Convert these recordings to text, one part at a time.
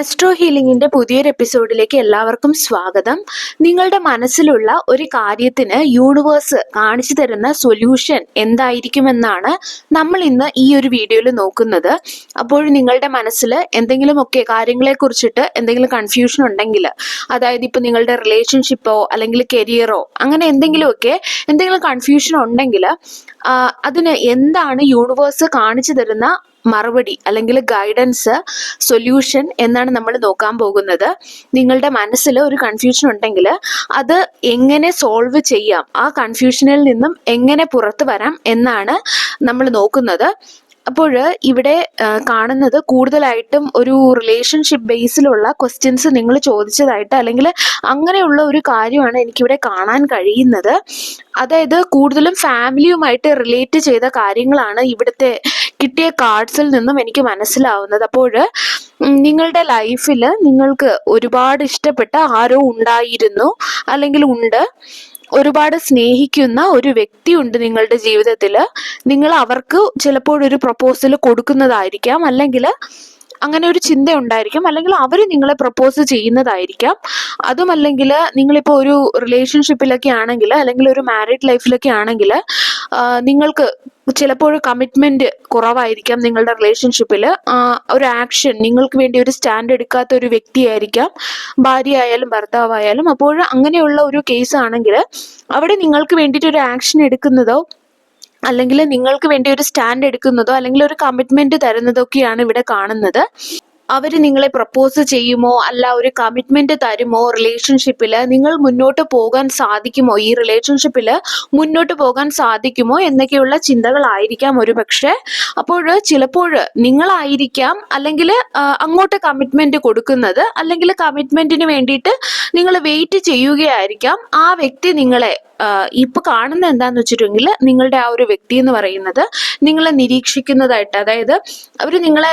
Astro ഹീലിംഗിന്റെ പുതിയൊരു എപ്പിസോഡിലേക്ക് എല്ലാവർക്കും സ്വാഗതം. നിങ്ങളുടെ മനസ്സിലുള്ള ഒരു കാര്യത്തിന് യൂണിവേഴ്സ് കാണിച്ചു തരുന്ന സൊല്യൂഷൻ എന്തായിരിക്കുമെന്നാണ് നമ്മൾ ഇന്ന് ഈ ഒരു വീഡിയോയിൽ നോക്കുന്നത്. അപ്പോൾ നിങ്ങളുടെ മനസ്സിൽ എന്തെങ്കിലുമൊക്കെ കാര്യങ്ങളെ കുറിച്ചിട്ട് എന്തെങ്കിലും കൺഫ്യൂഷൻ ഉണ്ടെങ്കിൽ, അതായത് ഇപ്പൊ നിങ്ങളുടെ റിലേഷൻഷിപ്പോ അല്ലെങ്കിൽ കരിയറോ അങ്ങനെ എന്തെങ്കിലും കൺഫ്യൂഷൻ ഉണ്ടെങ്കിൽ അതിന് എന്താണ് യൂണിവേഴ്സ് കാണിച്ചു തരുന്ന മറുപടി അല്ലെങ്കിൽ ഗൈഡൻസ്, സൊല്യൂഷൻ എന്നാണ് നമ്മൾ നോക്കാൻ പോകുന്നത്. നിങ്ങളുടെ മനസ്സിൽ ഒരു കൺഫ്യൂഷൻ ഉണ്ടെങ്കിൽ അത് എങ്ങനെ സോൾവ് ചെയ്യാം, ആ കൺഫ്യൂഷനിൽ നിന്നും എങ്ങനെ പുറത്തു വരാം എന്നാണ് നമ്മൾ നോക്കുന്നത്. അപ്പോൾ ഇവിടെ കാണുന്നത് കൂടുതലായിട്ടും ഒരു റിലേഷൻഷിപ്പ് ബേസിലുള്ള ക്വസ്റ്റ്യൻസ് നിങ്ങൾ ചോദിച്ചതായിട്ട് അല്ലെങ്കിൽ അങ്ങനെയുള്ള ഒരു കാര്യമാണ് എനിക്കിവിടെ കാണാൻ കഴിയുന്നത്. അതായത് കൂടുതലും ഫാമിലിയുമായിട്ട് റിലേറ്റ് ചെയ്ത കാര്യങ്ങളാണ് ഇവിടുത്തെ കിട്ടിയ കാർഡ്സിൽ നിന്നും എനിക്ക് മനസ്സിലാവുന്നത്. അപ്പോൾ നിങ്ങളുടെ ലൈഫിൽ നിങ്ങൾക്ക് ഒരുപാട് ഇഷ്ടപ്പെട്ട ആരോ ഉണ്ടായിരുന്നു അല്ലെങ്കിൽ ഉണ്ട്, ഒരുപാട് സ്നേഹിക്കുന്ന ഒരു വ്യക്തിയുണ്ട് നിങ്ങളുടെ ജീവിതത്തിൽ. നിങ്ങൾ അവർക്ക് ചിലപ്പോൾ ഒരു പ്രപ്പോസൽ കൊടുക്കുന്നതായിരിക്കാം, അല്ലെങ്കിൽ അങ്ങനെ ഒരു ചിന്ത ഉണ്ടായിരിക്കും, അല്ലെങ്കിൽ അവർ നിങ്ങളെ പ്രപ്പോസ് ചെയ്യുന്നതായിരിക്കാം. അതുമല്ലെങ്കിൽ നിങ്ങളിപ്പോൾ ഒരു റിലേഷൻഷിപ്പിലൊക്കെ ആണെങ്കിൽ അല്ലെങ്കിൽ ഒരു മാരീഡ് ലൈഫിലൊക്കെ ആണെങ്കിൽ നിങ്ങൾക്ക് ചിലപ്പോൾ കമ്മിറ്റ്മെന്റ് കുറവായിരിക്കാം. നിങ്ങളുടെ റിലേഷൻഷിപ്പിൽ ഒരു ആക്ഷൻ, നിങ്ങൾക്ക് വേണ്ടി ഒരു സ്റ്റാൻഡ് എടുക്കാത്ത ഒരു വ്യക്തിയായിരിക്കാം, ഭാര്യ ആയാലും ഭർത്താവായാലും. അപ്പോൾ അങ്ങനെയുള്ള ഒരു കേസ് ആണെങ്കിൽ അവിടെ നിങ്ങൾക്ക് വേണ്ടിയിട്ട് ഒരു ആക്ഷൻ എടുക്കുന്നതോ അല്ലെങ്കിൽ നിങ്ങൾക്ക് വേണ്ടി ഒരു സ്റ്റാൻഡ് എടുക്കുന്നതോ അല്ലെങ്കിൽ ഒരു കമ്മിറ്റ്മെന്റ് തരുന്നതൊക്കെയാണ് ഇവിടെ കാണുന്നത്. അവർ നിങ്ങളെ പ്രപ്പോസ് ചെയ്യുമോ, അല്ല ഒരു കമ്മിറ്റ്മെന്റ് തരുമോ, റിലേഷൻഷിപ്പിൽ നിങ്ങൾ മുന്നോട്ട് പോകാൻ സാധിക്കുമോ, ഈ റിലേഷൻഷിപ്പിൽ മുന്നോട്ട് പോകാൻ സാധിക്കുമോ എന്നൊക്കെയുള്ള ചിന്തകളായിരിക്കാം ഒരു പക്ഷേ. അപ്പോൾ ചിലപ്പോൾ നിങ്ങളായിരിക്കാം അല്ലെങ്കിൽ അങ്ങോട്ട് കമ്മിറ്റ്മെന്റ് കൊടുക്കുന്നത്, അല്ലെങ്കിൽ കമ്മിറ്റ്മെന്റിന് വേണ്ടിയിട്ട് നിങ്ങൾ വെയിറ്റ് ചെയ്യുകയായിരിക്കാം. ആ വ്യക്തി നിങ്ങളെ ഇപ്പൊ കാണുന്ന എന്താന്ന് വെച്ചിട്ടുണ്ടെങ്കിൽ നിങ്ങളുടെ ആ ഒരു വ്യക്തി എന്ന് പറയുന്നത് നിങ്ങളെ നിരീക്ഷിക്കുന്നതായിട്ട്, അതായത് അവർ നിങ്ങളെ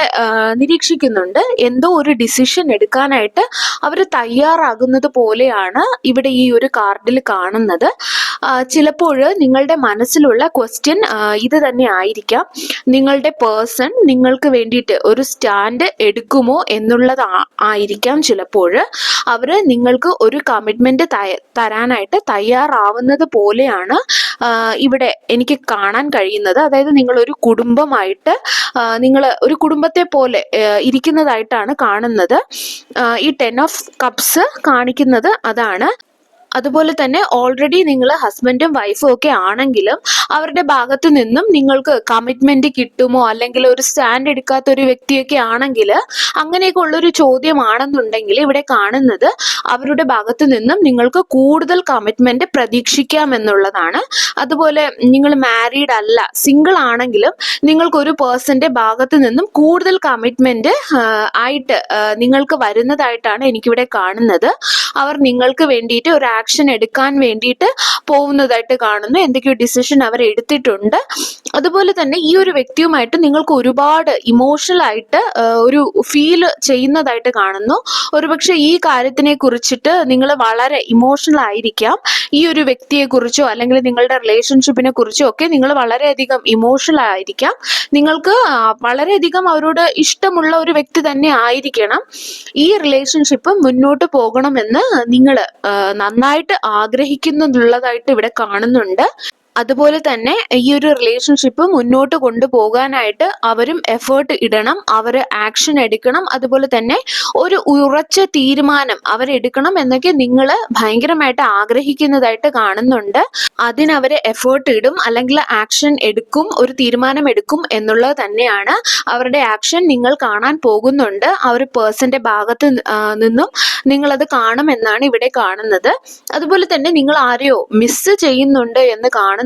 നിരീക്ഷിക്കുന്നുണ്ട്, എന്തോ ഒരു ഡിസിഷൻ എടുക്കാനായിട്ട് അവർ തയ്യാറാകുന്നത് പോലെയാണ് ഇവിടെ ഈ ഒരു കാർഡിൽ കാണുന്നത്. ചിലപ്പോൾ നിങ്ങളുടെ മനസ്സിലുള്ള ക്വസ്റ്റ്യൻ ഇത് തന്നെ ആയിരിക്കാം, നിങ്ങളുടെ പേഴ്സൺ നിങ്ങൾക്ക് വേണ്ടിയിട്ട് ഒരു സ്റ്റാൻഡ് എടുക്കുമോ എന്നുള്ളത് ആയിരിക്കാം. ചിലപ്പോൾ അവർ നിങ്ങൾക്ക് ഒരു കമ്മിറ്റ്മെന്റ് തരാനായിട്ട് തയ്യാറാവുന്നത് പോലെയാണ് ഇവിടെ എനിക്ക് കാണാൻ കഴിയുന്നത്. അതായത് നിങ്ങൾ ഒരു കുടുംബമായിട്ട്, നിങ്ങൾ ഒരു കുടുംബത്തെ പോലെ ഇരിക്കുന്നതായിട്ടാണ് കാണുന്നത്. ഈ 10 ഓഫ് കപ്സ് കാണിക്കുന്നത് അതാണ്. അതുപോലെ തന്നെ ഓൾറെഡി നിങ്ങൾ ഹസ്ബൻഡും വൈഫും ഒക്കെ ആണെങ്കിലും അവരുടെ ഭാഗത്തു നിന്നും നിങ്ങൾക്ക് കമ്മിറ്റ്മെന്റ് കിട്ടുമോ, അല്ലെങ്കിൽ ഒരു സ്റ്റാൻഡ് എടുക്കാത്ത ഒരു വ്യക്തിയൊക്കെ ആണെങ്കിൽ അങ്ങനെയൊക്കെ ഉള്ളൊരു ചോദ്യമാണെന്നുണ്ടെങ്കിൽ ഇവിടെ കാണുന്നത് അവരുടെ ഭാഗത്തു നിന്നും നിങ്ങൾക്ക് കൂടുതൽ കമ്മിറ്റ്മെന്റ് പ്രതീക്ഷിക്കാമെന്നുള്ളതാണ്. അതുപോലെ നിങ്ങൾ മാരീഡ് അല്ല, സിംഗിൾ ആണെങ്കിലും നിങ്ങൾക്ക് ഒരു പേഴ്സന്റെ ഭാഗത്തു നിന്നും കൂടുതൽ കമ്മിറ്റ്മെന്റ് ആയിട്ട് നിങ്ങൾക്ക് വരുന്നതായിട്ടാണ് എനിക്കിവിടെ കാണുന്നത്. അവർ നിങ്ങൾക്ക് വേണ്ടിയിട്ട് ഒരു ആക്ഷൻ എടുക്കാൻ വേണ്ടിയിട്ട് പോകുന്നതായിട്ട് കാണുന്നു, എന്തൊക്കെയോ ഡിസിഷൻ അവർ എടുത്തിട്ടുണ്ട്. അതുപോലെ തന്നെ ഈ ഒരു വ്യക്തിയുമായിട്ട് നിങ്ങൾക്ക് ഒരുപാട് ഇമോഷണൽ ആയിട്ട് ഒരു ഫീൽ ചെയ്യുന്നതായിട്ട് കാണുന്നു. ഒരുപക്ഷെ ഈ കാര്യത്തിനെ കുറിച്ചിട്ട് നിങ്ങൾ വളരെ ഇമോഷണൽ ആയിരിക്കാം. ഈ ഒരു വ്യക്തിയെ കുറിച്ചോ അല്ലെങ്കിൽ നിങ്ങളുടെ റിലേഷൻഷിപ്പിനെ കുറിച്ചോ ഒക്കെ നിങ്ങൾ വളരെയധികം ഇമോഷണൽ ആയിരിക്കാം. നിങ്ങൾക്ക് വളരെയധികം അവരോട് ഇഷ്ടമുള്ള ഒരു വ്യക്തി തന്നെ ആയിരിക്കണം. ഈ റിലേഷൻഷിപ്പ് മുന്നോട്ട് പോകണമെന്ന് നിങ്ങൾ നന്നായിട്ട് ആഗ്രഹിക്കുന്നുള്ളതായിട്ട് ഇവിടെ കാണുന്നുണ്ട്. അതുപോലെ തന്നെ ഈ ഒരു റിലേഷൻഷിപ്പ് മുന്നോട്ട് കൊണ്ടുപോകാനായിട്ട് അവരും എഫേർട്ട് ഇടണം, അവർ ആക്ഷൻ എടുക്കണം. അതുപോലെ തന്നെ ഒരു ഉറച്ച തീരുമാനം അവരെടുക്കണം എന്നൊക്കെ നിങ്ങൾ ഭയങ്കരമായിട്ട് ആഗ്രഹിക്കുന്നതായിട്ട് കാണുന്നുണ്ട്. അതിനവര് എഫേർട്ട് ഇടും, അല്ലെങ്കിൽ ആക്ഷൻ എടുക്കും, ഒരു തീരുമാനം എടുക്കും എന്നുള്ളത് തന്നെയാണ്. അവരുടെ ആക്ഷൻ നിങ്ങൾ കാണാൻ പോകുന്നുണ്ട്. ആ ഒരു പേഴ്സന്റെ ഭാഗത്ത് നിന്നും നിങ്ങളത് കാണുമെന്നാണ് ഇവിടെ കാണുന്നത്. അതുപോലെ തന്നെ നിങ്ങൾ ആരെയോ മിസ് ചെയ്യുന്നുണ്ട് എന്ന് കാണുന്നുണ്ട്.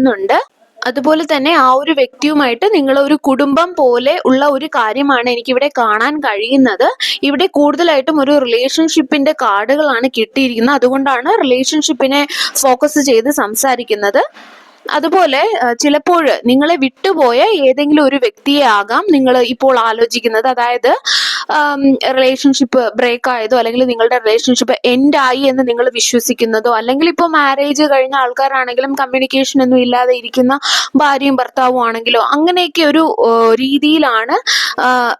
അതുപോലെ തന്നെ ആ ഒരു വ്യക്തിയുമായിട്ട് നിങ്ങൾ ഒരു കുടുംബം പോലെ ഉള്ള ഒരു കാര്യമാണ് എനിക്കിവിടെ കാണാൻ കഴിയുന്നത്. ഇവിടെ കൂടുതലായിട്ടും ഒരു റിലേഷൻഷിപ്പിന്റെ കാർഡുകളാണ് കിട്ടിയിരിക്കുന്നത്, അതുകൊണ്ടാണ് റിലേഷൻഷിപ്പിനെ ഫോക്കസ് ചെയ്ത് സംസാരിക്കുന്നത്. അതുപോലെ ചിലപ്പോൾ നിങ്ങളെ വിട്ടുപോയ ഏതെങ്കിലും ഒരു വ്യക്തിയെ ആകാം നിങ്ങൾ ഇപ്പോൾ ആലോചിക്കുന്നത്. അതായത് റിലേഷൻഷിപ്പ് ബ്രേക്ക് ആയതോ അല്ലെങ്കിൽ നിങ്ങളുടെ റിലേഷൻഷിപ്പ് എൻഡ് ആയി എന്ന് നിങ്ങൾ വിശ്വസിക്കുന്നതോ, അല്ലെങ്കിൽ ഇപ്പോൾ മാരേജ് കഴിഞ്ഞ ആൾക്കാരാണെങ്കിലും കമ്മ്യൂണിക്കേഷൻ ഒന്നും ഇല്ലാതെ ഇരിക്കുന്ന ഭാര്യയും ഭർത്താവും ആണെങ്കിലോ അങ്ങനെയൊക്കെ ഒരു രീതിയിലാണ്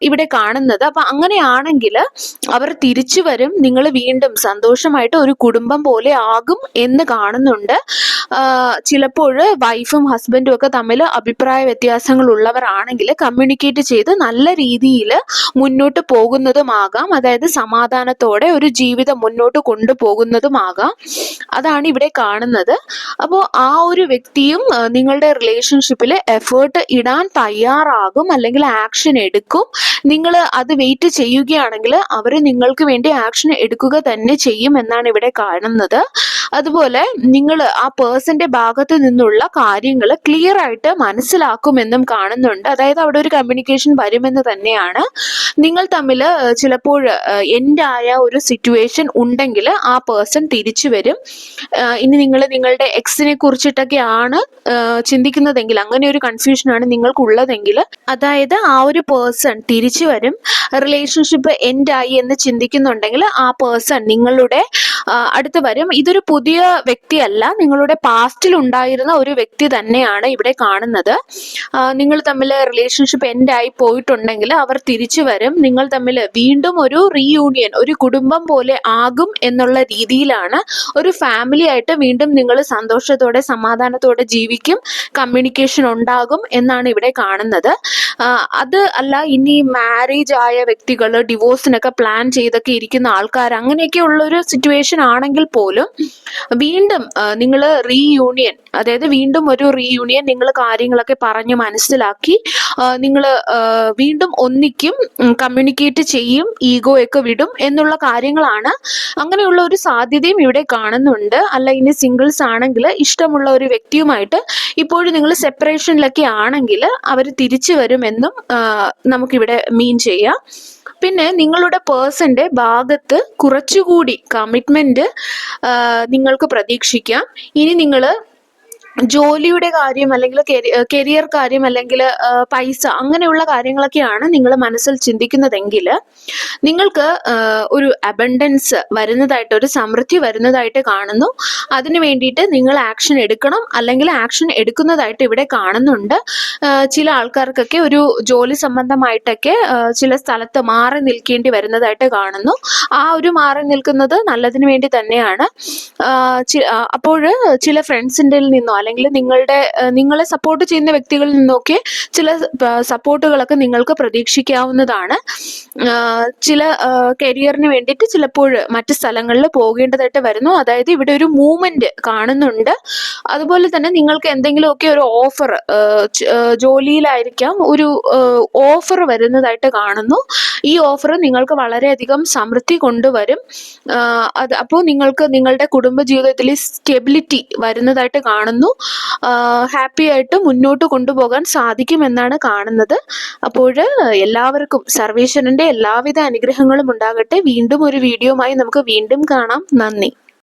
ഇവിടെ കാണുന്നത്. അപ്പൊ അങ്ങനെയാണെങ്കിൽ അവർ തിരിച്ചു വരും, നിങ്ങൾ വീണ്ടും സന്തോഷമായിട്ട് ഒരു കുടുംബം പോലെ ആകും എന്ന് കാണുന്നുണ്ട്. ചിലപ്പോൾ വൈഫും ഹസ്ബൻഡും ഒക്കെ തമ്മിൽ അഭിപ്രായ വ്യത്യാസങ്ങൾ ഉള്ളവരാണെങ്കിൽ കമ്മ്യൂണിക്കേറ്റ് ചെയ്ത് നല്ല രീതിയിൽ മുന്നോട്ട് പോകുന്നതുമാകാം. അതായത് സമാധാനത്തോടെ ഒരു ജീവിതം മുന്നോട്ട് കൊണ്ടുപോകുന്നതുമാകാം. അതാണ് ഇവിടെ കാണുന്നത്. അപ്പോൾ ആ ഒരു വ്യക്തിയും നിങ്ങളുടെ റിലേഷൻഷിപ്പിൽ എഫേർട്ട് ഇടാൻ തയ്യാറാകും, അല്ലെങ്കിൽ ആക്ഷൻ എടുക്കും. നിങ്ങൾ അത് വെയിറ്റ് ചെയ്യുകയാണെങ്കിൽ അവർ നിങ്ങൾക്ക് വേണ്ടി ആക്ഷൻ എടുക്കുക തന്നെ ചെയ്യും എന്നാണ് ഇവിടെ കാണുന്നത്. അതുപോലെ നിങ്ങൾ ആ പേഴ്സന്റെ ഭാഗത്ത് നിന്നുള്ള കാര്യങ്ങൾ ക്ലിയർ ആയിട്ട് മനസ്സിലാക്കുമെന്നും കാണുന്നുണ്ട്. അതായത് അവിടെ ഒരു കമ്മ്യൂണിക്കേഷൻ വരുമെന്ന് തന്നെയാണ്. നിങ്ങൾ തമ്മിൽ ചിലപ്പോൾ എൻഡ് ആയ ഒരു സിറ്റുവേഷൻ ഉണ്ടെങ്കിൽ ആ പേഴ്സൺ തിരിച്ചു വരും. ഇനി നിങ്ങൾ നിങ്ങളുടെ എക്സിനെ കുറിച്ചിട്ടൊക്കെയാണ് ചിന്തിക്കുന്നതെങ്കിൽ, അങ്ങനെ ഒരു കൺഫ്യൂഷനാണ് നിങ്ങൾക്കുള്ളതെങ്കിൽ, അതായത് ആ ഒരു പേഴ്സൺ തിരിച്ചു വരും, റിലേഷൻഷിപ്പ് എൻഡ് ആയി എന്ന് ചിന്തിക്കുന്നുണ്ടെങ്കിൽ ആ പേഴ്സൺ നിങ്ങളുടെ അടുത്ത് വരും. ഇതൊരു പുതിയ വ്യക്തിയല്ല, നിങ്ങളുടെ പാസ്റ്റിൽ ഉണ്ടായിരുന്ന ഒരു വ്യക്തി തന്നെയാണ് ഇവിടെ കാണുന്നത്. നിങ്ങൾ തമ്മിൽ റിലേഷൻഷിപ്പ് എൻഡ് ആയി പോയിട്ടുണ്ടെങ്കിൽ അവർ തിരിച്ചു വരും. നിങ്ങൾ തമ്മിൽ വീണ്ടും ഒരു റീയൂണിയൻ, ഒരു കുടുംബം പോലെ ആകും എന്നുള്ള രീതിയിലാണ്. ഒരു ഫാമിലി ആയിട്ട് വീണ്ടും നിങ്ങൾ സന്തോഷത്തോടെ സമാധാനത്തോടെ ജീവിക്കും, കമ്മ്യൂണിക്കേഷൻ ഉണ്ടാകും എന്നാണ് ഇവിടെ കാണുന്നത്. അത് അല്ല, ഇനി മാരേജ് ആയ വ്യക്തികൾ, ഡിവോഴ്സിനൊക്കെ പ്ലാൻ ചെയ്തൊക്കെ ഇരിക്കുന്ന ആൾക്കാർ, അങ്ങനെയൊക്കെ ഉള്ളൊരു സിറ്റുവേഷൻ ആണെങ്കിൽ പോലും വീണ്ടും നിങ്ങൾ റീയൂണിയൻ, അതായത് വീണ്ടും ഒരു റീയൂണിയൻ, നിങ്ങൾ കാര്യങ്ങളൊക്കെ പറഞ്ഞു മനസ്സിലാക്കി നിങ്ങൾ വീണ്ടും ഒന്നിക്കും, കമ്മ്യൂണിക്കേറ്റ് ചെയ്യും, ഈഗോയൊക്കെ വിടും എന്നുള്ള കാര്യങ്ങളാണ്. അങ്ങനെയുള്ള ഒരു സാധ്യതയും ഇവിടെ കാണുന്നുണ്ട്. അല്ല, ഇനി സിംഗിൾസ് ആണെങ്കിൽ ഇഷ്ടമുള്ള ഒരു വ്യക്തിയുമായിട്ട് ഇപ്പോഴും നിങ്ങൾ സെപ്പറേഷനിലൊക്കെ ആണെങ്കിൽ അവർ തിരിച്ചു വരുമെന്നും നമുക്കിവിടെ മീൻ ചെയ്യാം. പിന്നെ നിങ്ങളുടെ പേഴ്സന്റെ ഭാഗത്ത് കുറച്ചുകൂടി കമ്മിറ്റ്മെന്റ് നിങ്ങൾക്ക് പ്രതീക്ഷിക്കാം. ഇനി നിങ്ങൾ ജോലിയുടെ കാര്യം, അല്ലെങ്കിൽ കരിയർ കാര്യം, അല്ലെങ്കിൽ പൈസ, അങ്ങനെയുള്ള കാര്യങ്ങളൊക്കെയാണ് നിങ്ങൾ മനസ്സിൽ ചിന്തിക്കുന്നതെങ്കിൽ നിങ്ങൾക്ക് ഒരു അബണ്ടൻസ് വരുന്നതായിട്ട്, ഒരു സമൃദ്ധി വരുന്നതായിട്ട് കാണുന്നു. അതിനു വേണ്ടിയിട്ട് നിങ്ങൾ ആക്ഷൻ എടുക്കണം, അല്ലെങ്കിൽ ആക്ഷൻ എടുക്കുന്നതായിട്ട് ഇവിടെ കാണുന്നുണ്ട്. ചില ആൾക്കാർക്കൊക്കെ ഒരു ജോലി സംബന്ധമായിട്ടൊക്കെ ചില സ്ഥലത്ത് മാറി നിൽക്കേണ്ടി വരുന്നതായിട്ട് കാണുന്നു. ആ ഒരു മാറി നിൽക്കുന്നത് നല്ലതിന് വേണ്ടി തന്നെയാണ്. അപ്പോൾ ചില ഫ്രണ്ട്സിൻ്റെ നിന്നോ അല്ലെങ്കിൽ നിങ്ങളെ സപ്പോർട്ട് ചെയ്യുന്ന വ്യക്തികളിൽ നിന്നൊക്കെ ചില സപ്പോർട്ടുകളൊക്കെ നിങ്ങൾക്ക് പ്രതീക്ഷിക്കാവുന്നതാണ്. ചില കരിയറിന് വേണ്ടിയിട്ട് ചിലപ്പോൾ മറ്റ് സ്ഥലങ്ങളിൽ പോകേണ്ടതായിട്ട് വരുന്നു. അതായത് ഇവിടെ ഒരു മൂവ്മെന്റ് കാണുന്നുണ്ട്. അതുപോലെ തന്നെ നിങ്ങൾക്ക് എന്തെങ്കിലുമൊക്കെ ഒരു ഓഫർ, ജോലിയിലായിരിക്കാം, ഒരു ഓഫർ വരുന്നതായിട്ട് കാണുന്നു. ഈ ഓഫർ നിങ്ങൾക്ക് വളരെയധികം സമൃദ്ധി കൊണ്ടുവരും. അപ്പോൾ നിങ്ങൾക്ക് നിങ്ങളുടെ കുടുംബജീവിതത്തിൽ സ്റ്റെബിലിറ്റി വരുന്നതായിട്ട് കാണുന്നു. ഹാപ്പി ആയിട്ട് മുന്നോട്ട് കൊണ്ടുപോകാൻ സാധിക്കുമെന്നാണ് കാണുന്നത്. അപ്പോൾ എല്ലാവർക്കും സർവേശ്വരന്റെ എല്ലാവിധ അനുഗ്രഹങ്ങളും ഉണ്ടാകട്ടെ. വീണ്ടും ഒരു വീഡിയോയുമായി നമുക്ക് വീണ്ടും കാണാം. നന്ദി.